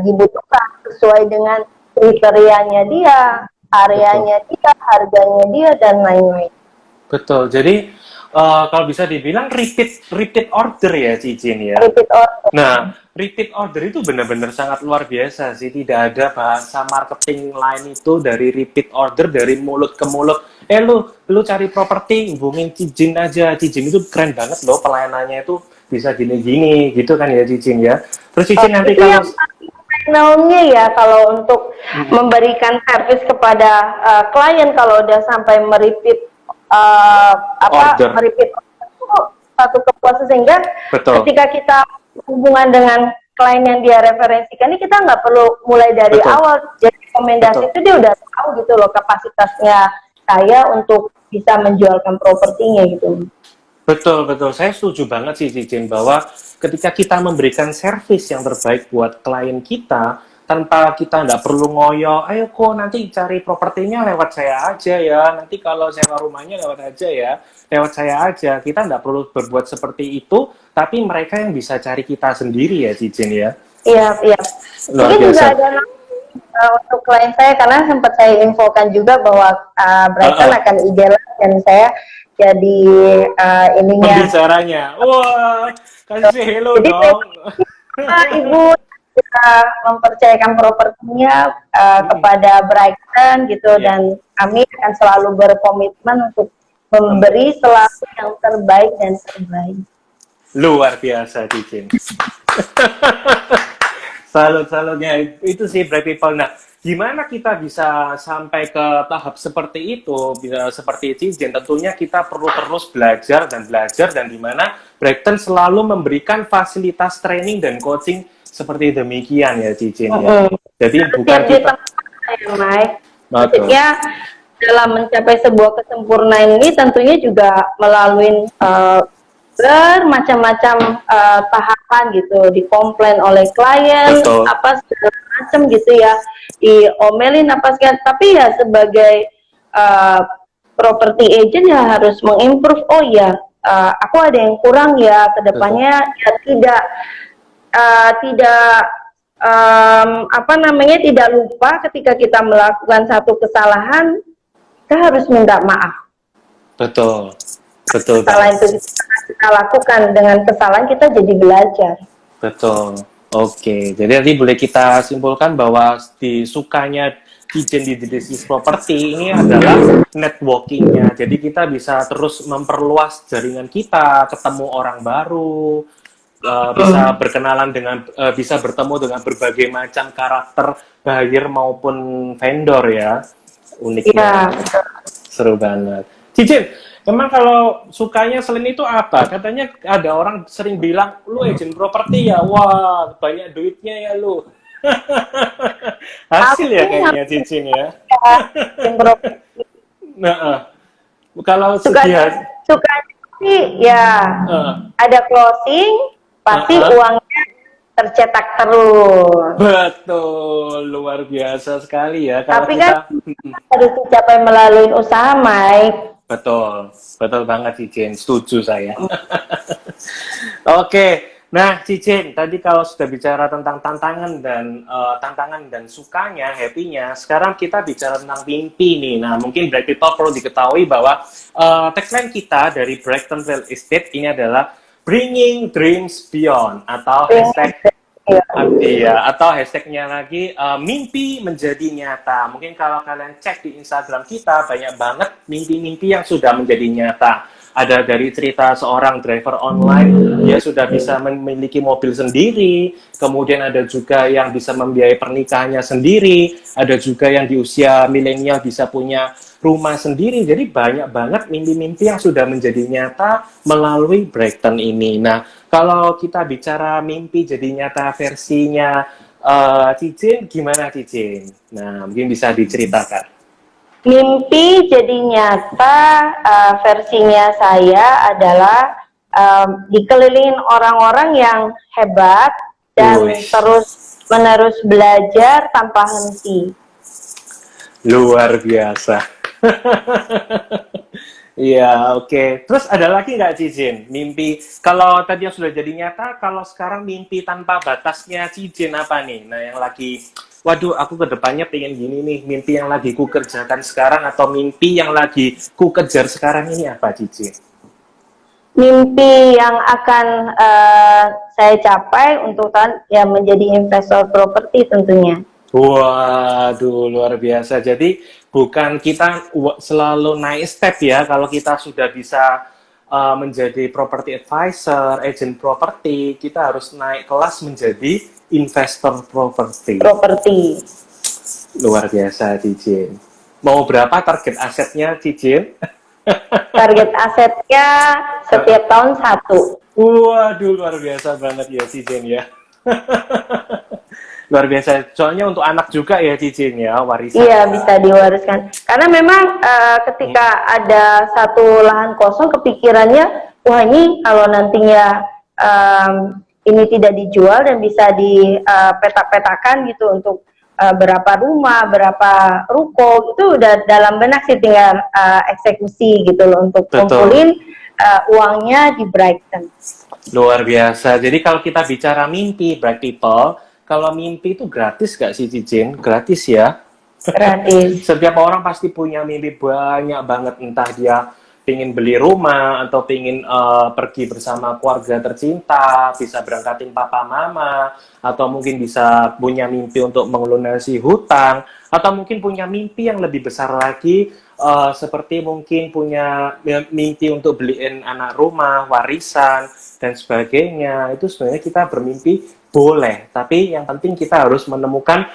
dibutuhkan sesuai dengan kriterianya dia, areanya dia, harganya dia, dan lain-lain.
Betul. Jadi kalau bisa dibilang repeat order ya, Cicin ya.
Repeat order.
Nah, repeat order itu benar-benar sangat luar biasa sih. Tidak ada bahasa marketing lain itu dari repeat order, dari mulut ke mulut. lu cari properti, hubungin Cijin aja. Cijin itu keren banget loh, pelayanannya itu bisa gini-gini gitu kan ya Cijin ya. Terus Cijin nanti
Itu
kalau
yang finalnya ya kalau untuk memberikan servis kepada klien kalau udah sampai meripit
order,
meripit itu satu kepuasan sehingga
betul,
ketika kita hubungan dengan klien yang dia referensikan ini kita nggak perlu mulai dari
betul,
awal, jadi rekomendasi
betul.
itu dia udah tahu gitu loh kapasitasnya saya untuk bisa menjualkan propertinya gitu.
Betul, betul. Saya setuju banget sih, Cijin, bahwa ketika kita memberikan servis yang terbaik buat klien kita, tanpa kita nggak perlu ngoyo, ayo kok nanti cari propertinya lewat saya aja ya, nanti kalau sewa rumahnya lewat aja ya, lewat saya aja. Kita nggak perlu berbuat seperti itu, tapi mereka yang bisa cari kita sendiri ya, Cijin ya.
Iya, iya.
Luar
Mungkin juga
biasa.
ada untuk klien saya karena sempat saya infokan juga bahwa Brighton akan ideal dan saya jadi ininya.
Pembicaranya. Wah, kasih hello
Jadi
dong.
Ibu bisa mempercayakan propertinya kepada Brighton gitu
Ya.
dan kami akan selalu berkomitmen untuk memberi selalu yang terbaik dan terbaik.
Luar biasa, Cijin. Salut-salutnya itu sih bright people. Nah, gimana kita bisa sampai ke tahap seperti itu, bisa seperti Cijin? Tentunya kita perlu terus belajar dan di mana Brighton selalu memberikan fasilitas training dan coaching seperti demikian ya, Cijin ya. Jadi bukan
Setiap
kita,
ya, Mike.
betul,
Maksudnya dalam mencapai sebuah kesempurnaan ini tentunya juga melalui bermacam-macam tahapan gitu, dikomplain oleh klien
betul,
apa segala macam gitu ya, diomelin apa segala, tapi ya sebagai property agent ya harus mengimprove. Oh ya, aku ada yang kurang ya, kedepannya ya tidak apa namanya, tidak lupa ketika kita melakukan satu kesalahan kita harus minta maaf.
betul, betul
Kesalahan
banget.
itu kita lakukan, dengan kesalahan kita jadi belajar.
Betul. Oke, jadi nanti boleh kita simpulkan bahwa di sukanya Cijin di bisnis properti ini adalah networkingnya. Jadi kita bisa terus memperluas jaringan kita, ketemu orang baru, bisa berkenalan dengan, bisa bertemu dengan berbagai macam karakter buyer maupun vendor ya. Uniknya,
Iya, betul.
seru banget. Cijin, emang kalau sukanya selain itu apa? Katanya ada orang sering bilang, lu agent properti ya, wah banyak duitnya ya lu. Hasil ya kayaknya Cicin ya.
Yang properti
Nah, kalau
suka
dia,
sih ya ada closing, pasti uangnya tercetak terus.
betul, luar biasa sekali ya. Kalau
Tapi
kita,
kan harus dicapai melalui usaha, Mike.
betul, betul banget Cicin, setuju saya. Oke, nah Cicin, tadi kalau sudah bicara tentang tantangan dan sukanya, happy-nya, sekarang kita bicara tentang mimpi nih. Nah, mungkin Bright People perlu diketahui bahwa tagline kita dari Brighton Real Estate ini adalah Bringing Dreams Beyond atau hashtag iya, atau hashtagnya lagi mimpi menjadi nyata. Mungkin kalau kalian cek di Instagram kita banyak banget mimpi-mimpi yang sudah menjadi nyata. Ada dari cerita seorang driver online, dia sudah bisa memiliki mobil sendiri. Kemudian ada juga yang bisa membiayai pernikahannya sendiri. Ada juga yang di usia milenial bisa punya rumah sendiri. Jadi banyak banget mimpi-mimpi yang sudah menjadi nyata melalui Brighton ini. Nah, kalau kita bicara mimpi jadi nyata versinya Cicin, gimana Cicin? Nah, mungkin bisa diceritakan.
Mimpi jadi nyata versinya saya adalah dikelilingin orang-orang yang hebat dan
Wih.
terus menerus belajar tanpa henti.
Luar biasa. Iya, oke. Terus ada lagi nggak Cicin? Mimpi, kalau tadi yang sudah jadi nyata, kalau sekarang mimpi tanpa batasnya Cicin apa nih? Nah, yang lagi, waduh, aku kedepannya pengen gini nih, mimpi yang lagi ku kerjakan sekarang atau mimpi yang lagi ku kejar sekarang ini apa Cicin?
Mimpi yang akan saya capai untuk ya menjadi investor properti tentunya.
Waduh, luar biasa. Jadi bukan kita selalu naik step ya, kalau kita sudah bisa menjadi property advisor, agent property, kita harus naik kelas menjadi investor property. Luar biasa, Cicin. Mau berapa target asetnya, Cicin?
Target asetnya setiap tahun 1.
Waduh, luar biasa banget ya, Cicin ya. Luar biasa. Soalnya untuk anak juga ya, Cicin ya, warisan.
Iya, bisa diwariskan. Karena memang ketika ada satu lahan kosong, kepikirannya, wah ini kalau nantinya ini tidak dijual dan bisa dipetak-petakan gitu untuk berapa rumah, berapa ruko, itu udah dalam benak sih, tinggal eksekusi gitu loh untuk kumpulin uangnya di Brighton.
Luar biasa. Jadi kalau kita bicara mimpi, Bright People, kalau mimpi itu gratis gak sih, Cicin? Gratis ya?
Gratis.
Setiap orang pasti punya mimpi banyak banget, entah dia pingin beli rumah atau pingin pergi bersama keluarga tercinta, bisa berangkatin papa mama, atau mungkin bisa punya mimpi untuk melunasi hutang, atau mungkin punya mimpi yang lebih besar lagi, seperti mungkin punya mimpi untuk beliin anak rumah, warisan, dan sebagainya. Itu sebenarnya kita bermimpi boleh, tapi yang penting kita harus menemukan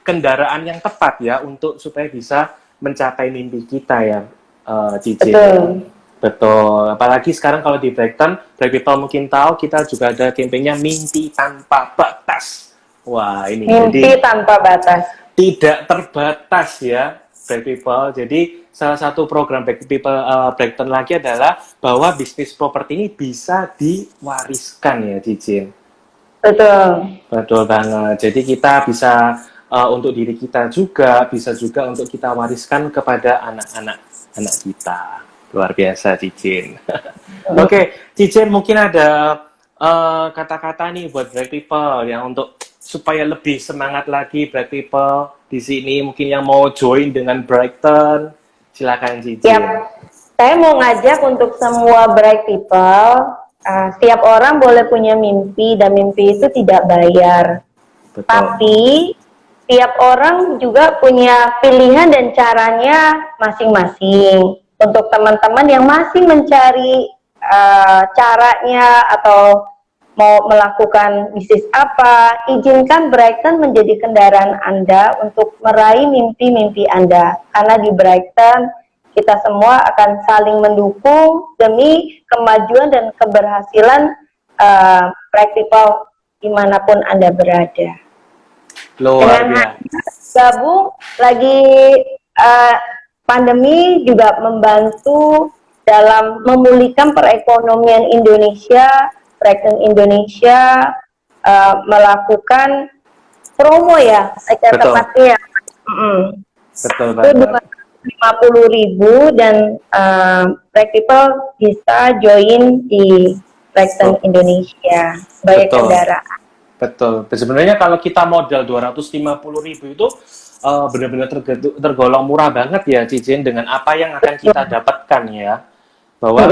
kendaraan yang tepat ya, untuk supaya bisa mencapai mimpi kita ya. Cicin. Betul. Apalagi sekarang kalau di Brighton, Bright People mungkin tahu kita juga ada kampanye mimpi tanpa batas. Wah, ini
mimpi tanpa batas.
Tidak terbatas ya, Bright People. Jadi salah satu program Bright People Brighton lagi adalah bahwa bisnis properti ini bisa diwariskan ya, Cicin.
Betul.
Betul banget. Jadi kita bisa untuk diri kita juga, bisa juga untuk kita wariskan kepada anak-anak kita. Luar biasa, Cicin. Oke, Cicin, mungkin ada kata-kata nih buat Bright People yang untuk supaya lebih semangat lagi Bright People di sini, mungkin yang mau join dengan Brighton, silakan, Cicin.
Yap. Saya mau ngajak untuk semua Bright People, setiap orang boleh punya mimpi, dan mimpi itu tidak bayar.
Betul.
Tapi tiap orang juga punya pilihan dan caranya masing-masing. Untuk teman-teman yang masih mencari caranya atau mau melakukan bisnis apa, izinkan Brighton menjadi kendaraan Anda untuk meraih mimpi-mimpi Anda. Karena di Brighton kita semua akan saling mendukung demi kemajuan dan keberhasilan Bright People dimanapun Anda berada.
Luar
dengan
biasa.
gabung lagi pandemi juga membantu dalam memulihkan perekonomian Indonesia. Brighton Indonesia melakukan promo ya, tepatnya.
Betul
Itu
banget.
50.000 dan Bright People bisa join di Brighton Indonesia sebagai kendaraan.
Betul. Sebenarnya kalau kita modal 250.000 itu benar-benar tergolong murah banget ya, Cicin, dengan apa yang akan kita dapatkan ya. Bahwa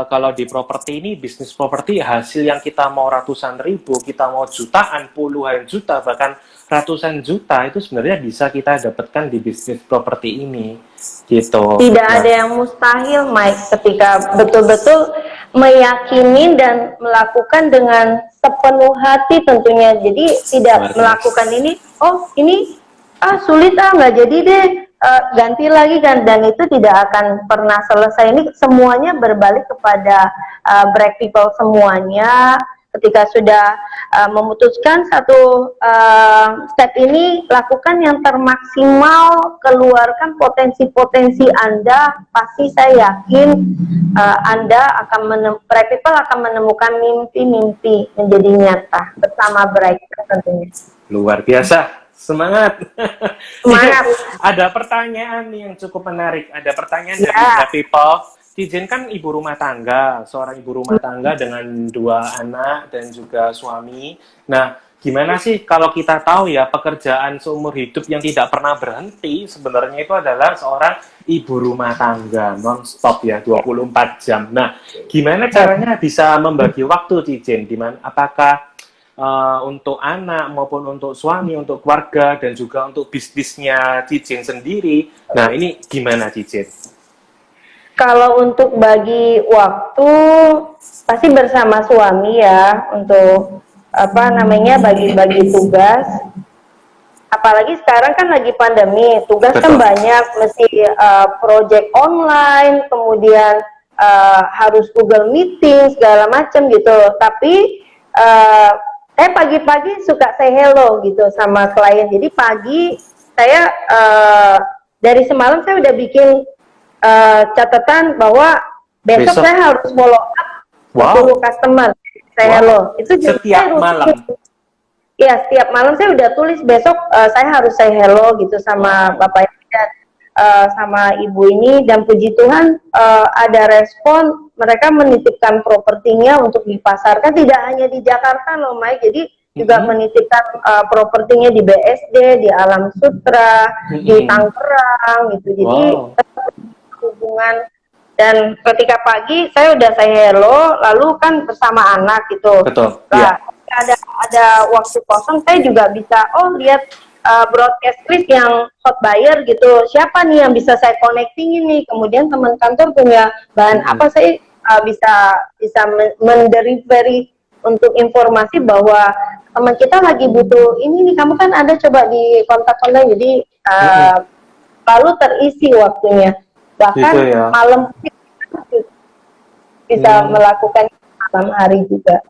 kalau di properti ini, bisnis properti, hasil yang kita mau ratusan ribu, kita mau jutaan, puluhan juta, bahkan ratusan juta, itu sebenarnya bisa kita dapatkan di bisnis properti ini. Gitu.
Tidak ada yang mustahil, Mike, ketika betul-betul meyakini dan melakukan dengan sepenuh hati tentunya. Jadi tidak melakukan ini, oh ini sulit nggak jadi deh, ganti lagi kan, dan itu tidak akan pernah selesai. Ini semuanya berbalik kepada Bright People semuanya. Ketika sudah memutuskan satu step ini, lakukan yang termaksimal, keluarkan potensi-potensi Anda. Pasti saya yakin Anda akan Bright People akan menemukan mimpi-mimpi menjadi nyata bersama Bright tentunya.
Luar biasa. Semangat.
Semangat.
Ada pertanyaan nih yang cukup menarik. Ada pertanyaan dari Bright People. Cicin kan ibu rumah tangga, seorang ibu rumah tangga dengan 2 anak dan juga suami. Nah, gimana sih kalau kita tahu ya, pekerjaan seumur hidup yang tidak pernah berhenti sebenarnya itu adalah seorang ibu rumah tangga non-stop ya, 24 jam. Nah, gimana caranya bisa membagi waktu, Cicin? Apakah untuk anak maupun untuk suami, untuk keluarga, dan juga untuk bisnisnya Cicin sendiri. Nah, ini gimana Cicin?
Kalau untuk bagi waktu pasti bersama suami ya, untuk apa namanya, bagi-bagi tugas. Apalagi sekarang kan lagi pandemi, tugas kan
Betul.
banyak, mesti project online, kemudian harus Google Meeting segala macam gitu. Tapi saya pagi-pagi suka say hello gitu sama klien. Jadi pagi saya dari semalam saya udah bikin catatan bahwa besok
Besok?
saya harus follow up
Wow.
10 customer. Say
Wow.
hello. Itu jadi
Setiap
saya rutin.
malam.
Ya, setiap malam saya udah tulis besok saya harus say hello gitu sama bapak ini dan sama ibu ini, dan puji Tuhan ada respon, mereka menitipkan propertinya untuk dipasarkan, tidak hanya di Jakarta loh Mike, jadi juga menitipkan propertinya di BSD, di Alam Sutra, di Tangerang gitu. Jadi hubungan, dan ketika pagi saya udah say hello, lalu kan bersama anak gitu.
Betul.
Nah, ada waktu kosong saya juga bisa lihat broadcast list yang hot buyer gitu, siapa nih yang bisa saya connecting ini, kemudian teman kantor punya bahan apa, saya bisa mendelivery untuk informasi bahwa teman kita lagi butuh ini nih, kamu kan ada, coba di kontak-kontak, jadi lalu terisi waktunya, bahkan
Gitu ya.
malam bisa melakukan malam hari juga.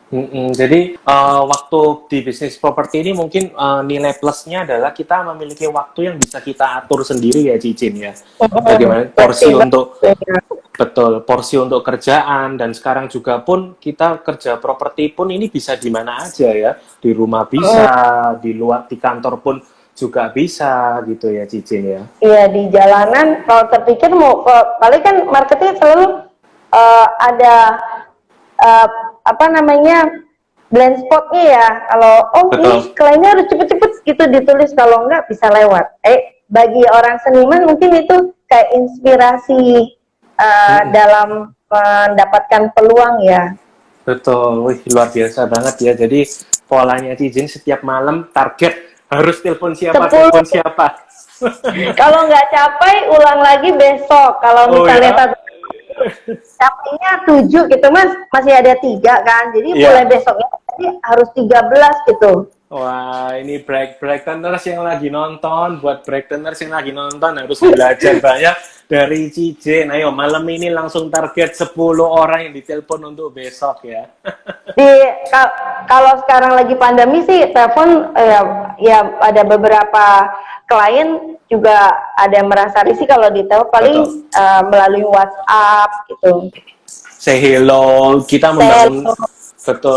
Jadi waktu di bisnis properti ini mungkin nilai plusnya adalah kita memiliki waktu yang bisa kita atur sendiri ya Cicin ya. Bagaimana porsi untuk porsi untuk kerjaan, dan sekarang juga pun kita kerja properti pun ini bisa di mana aja ya, di rumah bisa, di luar, di kantor pun juga bisa gitu ya Cicin ya.
Iya, di jalanan kalau terpikir mau paling kan marketing selalu ada apa namanya, blind spotnya ya, kalau ini kliennya harus cepet-cepet gitu ditulis, kalau enggak bisa lewat. Bagi orang seniman mungkin itu kayak inspirasi dalam mendapatkan peluang ya.
Betul, wih luar biasa banget ya. Jadi polanya Cicin setiap malam target harus telepon siapa,
10.
telepon siapa.
Kalau nggak capai, ulang lagi besok. Kalau misalnya capainya 7 gitu mas, masih ada 3 kan, jadi mulai besoknya jadi harus 13 gitu.
Wah, ini breakteners yang lagi nonton, buat breakteners yang lagi nonton harus belajar banyak dari Cicin. Ayo malam ini langsung target 10 orang yang ditelepon untuk besok ya.
Kalau sekarang lagi pandemi sih telepon ya ada beberapa klien juga ada yang merasa risih kalau ditelepon, paling melalui WhatsApp gitu.
Say hello, kita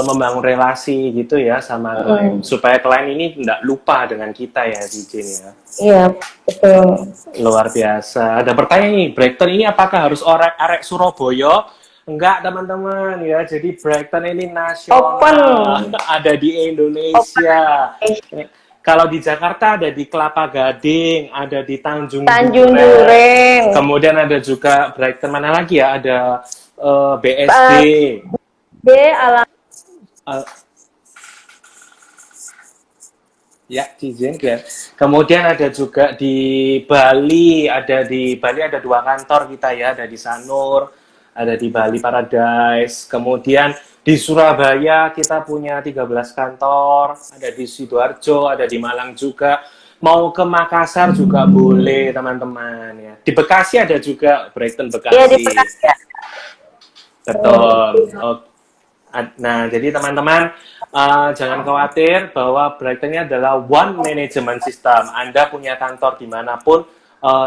membangun relasi gitu ya sama klien, supaya klien ini tidak lupa dengan kita ya Cicin ya.
Iya, betul.
Luar biasa. Ada pertanyaan nih, Brighton ini apakah harus arek Surabaya? Enggak teman-teman ya, jadi Brighton ini nasional.
Open.
Ada di Indonesia. Kalau di Jakarta ada di Kelapa Gading, ada di Tanjung Duren. Kemudian ada juga Brighton mana lagi ya? Ada BSD.
Alam.
Ya, Cicin ya. Kemudian ada juga di Bali, ada 2 kantor kita ya, ada di Sanur, ada di Bali Paradise. Kemudian di Surabaya kita punya 13 kantor, ada di Sidoarjo, ada di Malang juga. Mau ke Makassar juga boleh teman-teman ya. Di Bekasi ada juga, Brighton Bekasi.
Iya, di Bekasi ya.
Betul. Nah, jadi teman-teman jangan khawatir bahwa Brighton ini adalah one management system. Anda punya kantor dimanapun,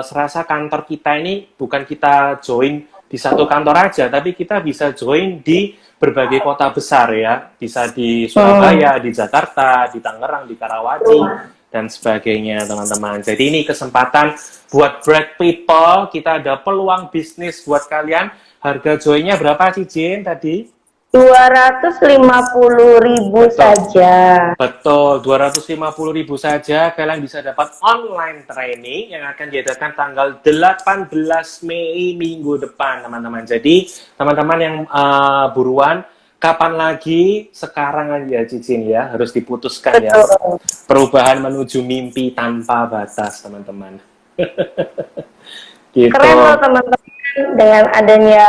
serasa kantor kita ini bukan kita join di satu kantor aja, tapi kita bisa join di berbagai kota besar ya. Bisa di Surabaya, di Jakarta, di Tangerang, di Karawaci, dan sebagainya teman-teman. Jadi ini kesempatan buat Bright People, kita ada peluang bisnis buat kalian. Harga joinnya berapa Cicin tadi?
250.000 saja.
Betul, 250.000 saja. Kalian bisa dapat online training yang akan diadakan tanggal 18 Mei minggu depan, teman-teman. Jadi, teman-teman yang buruan kapan lagi? Sekarang aja Cicin ya, harus diputuskan ya.
Betul.
Perubahan menuju mimpi tanpa batas, teman-teman. Gitu.
Keren loh teman-teman, dengan adanya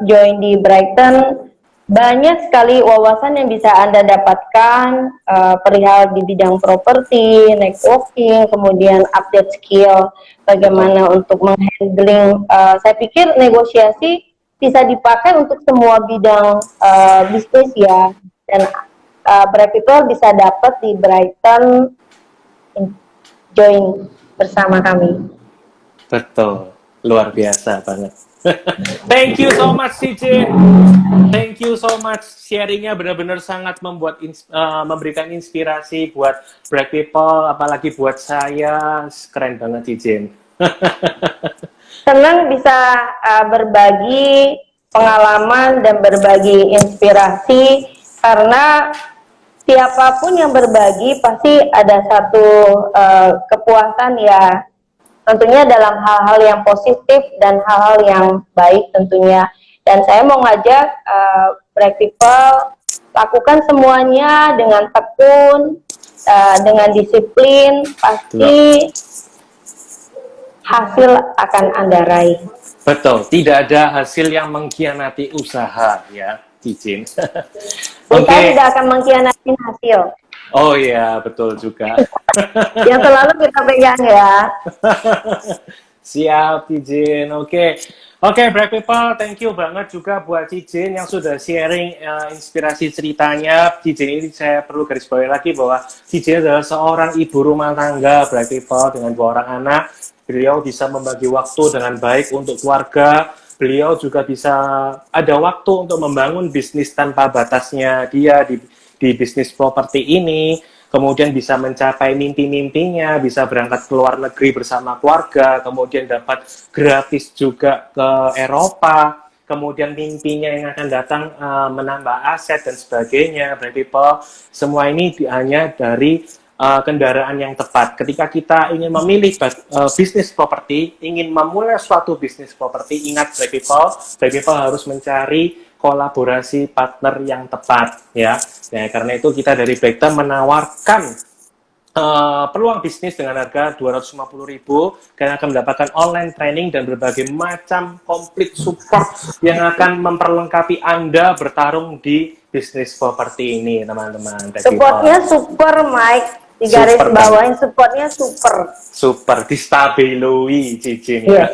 join di Brighton, banyak sekali wawasan yang bisa Anda dapatkan perihal di bidang properti, networking, kemudian update skill, bagaimana untuk menghandling. Saya pikir negosiasi bisa dipakai untuk semua bidang bisnis ya, dan Bright People bisa dapat di Brighton join bersama kami.
Betul, luar biasa banget. Thank you so much Cicin. Thank you so much, sharingnya benar-benar sangat memberikan inspirasi buat Bright People, apalagi buat saya. Keren banget Cicin.
Senang bisa berbagi pengalaman dan berbagi inspirasi, karena siapapun yang berbagi pasti ada satu kepuasan ya, tentunya dalam hal-hal yang positif dan hal-hal yang baik tentunya. Dan saya mau ngajak Bright People, lakukan semuanya dengan tekun, dengan disiplin, pasti hasil akan Anda raih.
Betul, tidak ada hasil yang mengkhianati usaha ya, Cicin.
Kita
Oke.
tidak akan mengkhianati hasil.
Oh iya, betul juga.
Yang selalu kita pegang ya.
Siap, Cicin. Oke. Oke, Bright People, thank you banget juga buat Cicin yang sudah sharing inspirasi ceritanya. Cicin ini saya perlu garis bawahi lagi bahwa Cicin adalah seorang ibu rumah tangga, Bright People, dengan 2 orang anak. Beliau bisa membagi waktu dengan baik untuk keluarga. Beliau juga bisa ada waktu untuk membangun bisnis tanpa batasnya dia di bisnis properti ini. Kemudian bisa mencapai mimpi-mimpinya, bisa berangkat ke luar negeri bersama keluarga, kemudian dapat gratis juga ke Eropa, kemudian mimpinya yang akan datang menambah aset dan sebagainya. Bright People, semua ini hanya dari kendaraan yang tepat. Ketika kita ingin memilih bisnis properti, ingin memulai suatu bisnis properti, ingat Bright People harus mencari kolaborasi partner yang tepat ya. Nah, karena itu kita dari Brighton menawarkan peluang bisnis dengan harga 250.000, kalian akan mendapatkan online training dan berbagai macam komplit support yang akan memperlengkapi Anda bertarung di bisnis properti ini, teman-teman.
Supportnya super, Mike. Di garis bawahin, supportnya super.
Super, distabilui Cicin ya.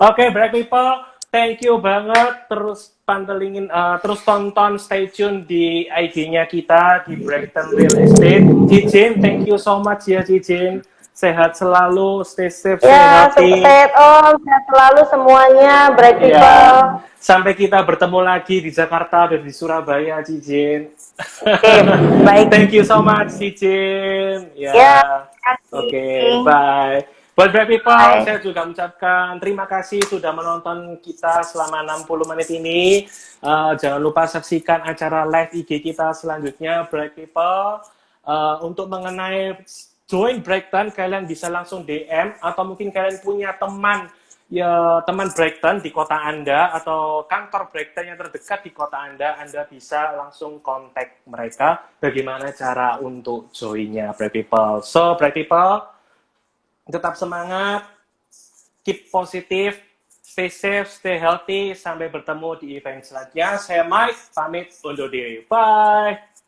Oke, Bright People, thank you banget. Terus pantengin, terus tonton, stay tune di IG-nya kita di Brighton Real Estate. Cicin, thank you so much ya Cicin. Sehat selalu, stay safe, stay healthy.
Sehat sehat selalu semuanya, Bright People.
Sampai kita bertemu lagi di Jakarta dan di Surabaya, Cicin.
Oke, baik.
Thank you so much, Cicin. Oke, bye. Buat Bright People, saya juga mengucapkan terima kasih sudah menonton kita selama 60 menit ini. Jangan lupa saksikan acara live IG kita selanjutnya, Bright People. Untuk mengenai join Brighton, kalian bisa langsung DM, atau mungkin kalian punya teman Brighton di kota Anda atau kantor Brighton yang terdekat di kota Anda bisa langsung kontak mereka bagaimana cara untuk joinnya, Bright People. So, Bright People, tetap semangat, keep positif, stay safe, stay healthy, sampai bertemu di event selanjutnya. Saya Mike, pamit undur diri. Bye!